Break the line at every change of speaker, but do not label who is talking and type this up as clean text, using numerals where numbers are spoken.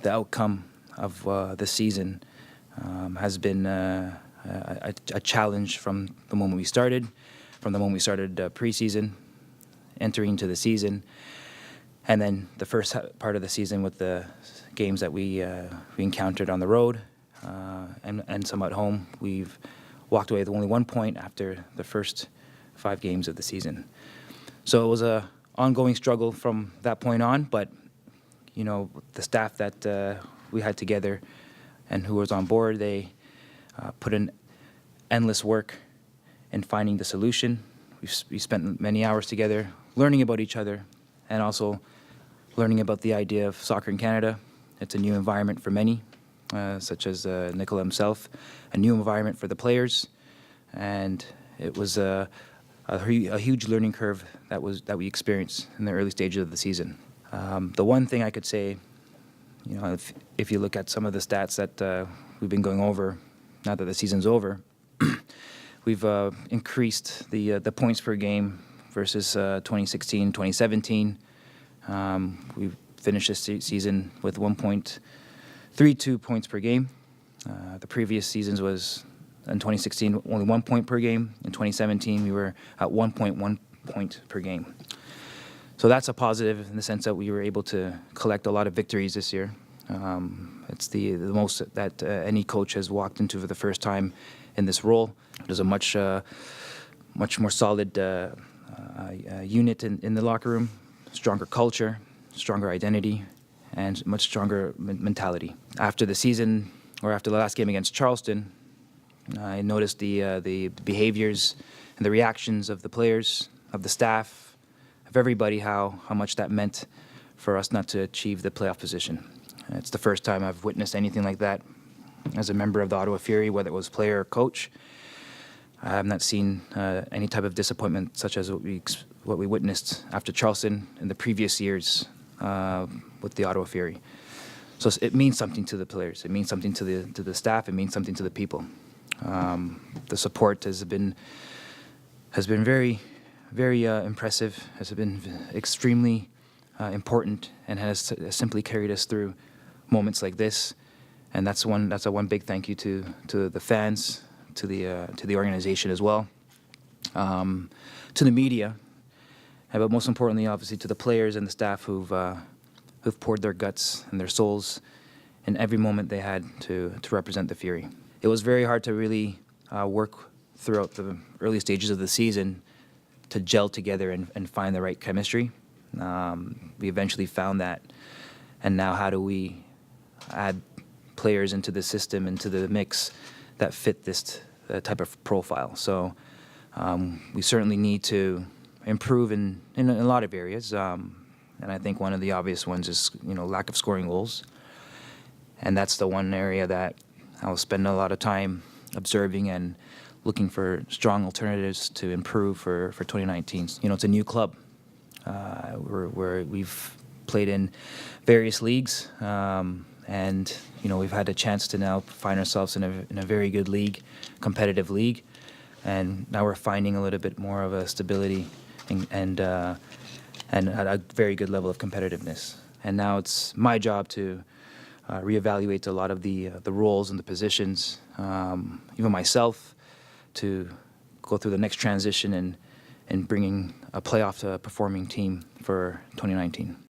the outcome of the season has been a challenge from the moment we started, preseason, entering into the season, and then the first part of the season with the games that we encountered on the road and some at home. We've walked away with only 1 point after the first 5 games of the season. So it was a ongoing struggle from that point on, but the staff that we had together and who was on board, they put in endless work in finding the solution. We spent many hours together learning about each other and also learning about the idea of soccer in Canada. It's a new environment for many, such as Nicola himself, a new environment for the players, and it was a huge learning curve that we experienced in the early stages of the season. The one thing I could say, if you look at some of the stats that we've been going over now that the season's over, we've increased the points per game versus 2016, 2017. We finished this season with 1.32 points per game. The previous seasons was in 2016 only 1 point per game. In 2017 we were at 1.1 point per game. So that's a positive in the sense that we were able to collect a lot of victories this year. It's the most that any coach has walked into for the first time in this role. There's a much more solid unit in the locker room, stronger culture, stronger identity, and much stronger mentality. After the season, or after the last game against Charleston, I noticed the behaviors and the reactions of the players, of the staff, of everybody, how much that meant for us not to achieve the playoff position. It's the first time I've witnessed anything like that as a member of the Ottawa Fury, whether it was player or coach. I have not seen any type of disappointment such as what we witnessed after Charleston in the previous years with the Ottawa Fury. So it means something to the players. It means something to the staff. It means something to the people. The support has been very, very impressive. Has been extremely important and has simply carried us through moments like this. And that's a one big thank you to the fans, to the organization as well, to the media, but most importantly, obviously, to the players and the staff who've poured their guts and their souls in every moment they had to represent the Fury. It was very hard to really work throughout the early stages of the season to gel together and find the right chemistry. We eventually found that, and now how do we add players into the system, into the mix that fit this type of profile? So we certainly need to improve in a lot of areas, and I think one of the obvious ones is lack of scoring goals, and that's the one area that I'll spend a lot of time observing and looking for strong alternatives to improve for 2019. It's a new club. We've played in various leagues, and we've had a chance to now find ourselves in a very good league, competitive league, and now we're finding a little bit more of a stability and a very good level of competitiveness. And now it's my job to reevaluate a lot of the roles and the positions, even myself, to go through the next transition and bringing a playoff performing team for 2019.